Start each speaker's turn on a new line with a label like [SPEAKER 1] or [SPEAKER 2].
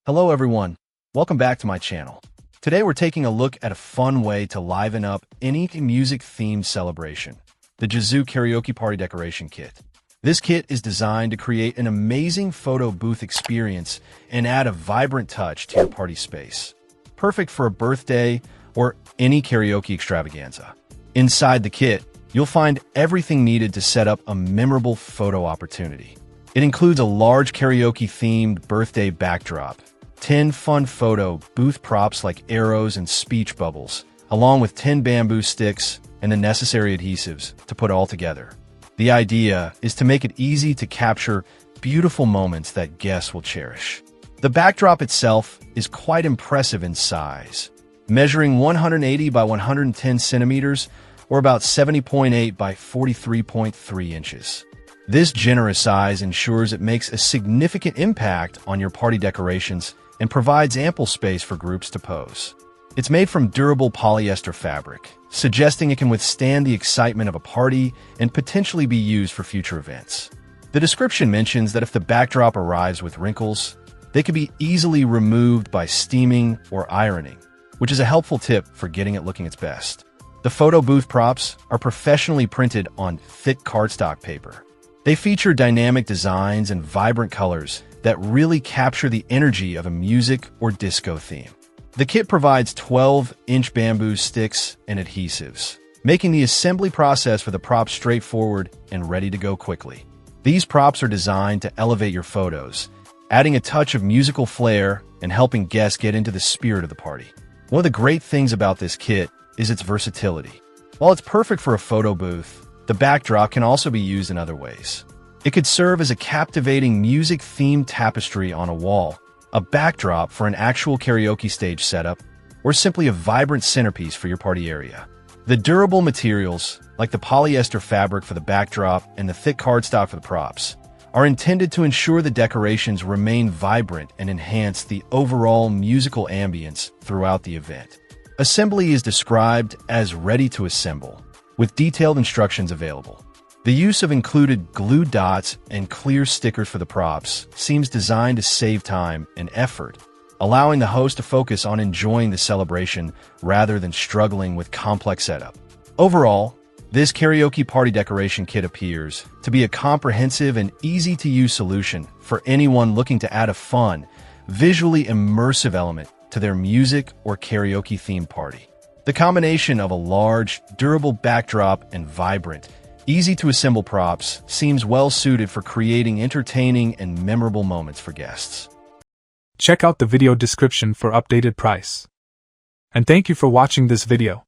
[SPEAKER 1] Hello everyone, welcome back to my channel. Today we're taking a look at a fun way to liven up any music-themed celebration, the Kazoo Karaoke Party Decoration Kit. This kit is designed to create an amazing photo booth experience and add a vibrant touch to your party space. Perfect for a birthday or any karaoke extravaganza. Inside the kit, you'll find everything needed to set up a memorable photo opportunity. It includes a large karaoke-themed birthday backdrop, 10 fun photo booth props like arrows and speech bubbles, along with 10 bamboo sticks and the necessary adhesives to put all together. The idea is to make it easy to capture beautiful moments that guests will cherish. The backdrop itself is quite impressive in size, measuring 180 by 110 centimeters or about 70.8 by 43.3 inches. This generous size ensures it makes a significant impact on your party decorations and provides ample space for groups to pose. It's made from durable polyester fabric, suggesting it can withstand the excitement of a party and potentially be used for future events. The description mentions that if the backdrop arrives with wrinkles, they can be easily removed by steaming or ironing, which is a helpful tip for getting it looking its best. The photo booth props are professionally printed on thick cardstock paper. They feature dynamic designs and vibrant colors that really capture the energy of a music or disco theme. The kit provides 12-inch bamboo sticks and adhesives, making the assembly process for the props straightforward and ready to go quickly. These props are designed to elevate your photos, adding a touch of musical flair and helping guests get into the spirit of the party. One of the great things about this kit is its versatility. While it's perfect for a photo booth, the backdrop can also be used in other ways. It could serve as a captivating music-themed tapestry on a wall, a backdrop for an actual karaoke stage setup, or simply a vibrant centerpiece for your party area. The durable materials, like the polyester fabric for the backdrop and the thick cardstock for the props, are intended to ensure the decorations remain vibrant and enhance the overall musical ambience throughout the event. Assembly is described as ready to assemble, with detailed instructions available. The use of included glue dots and clear stickers for the props seems designed to save time and effort, allowing the host to focus on enjoying the celebration rather than struggling with complex setup. Overall, this karaoke party decoration kit appears to be a comprehensive and easy-to-use solution for anyone looking to add a fun, visually immersive element to their music or karaoke-themed party. The combination of a large, durable backdrop and vibrant, easy-to-assemble props seems well-suited for creating entertaining and memorable moments for guests.
[SPEAKER 2] Check out the video description for updated price. And thank you for watching this video.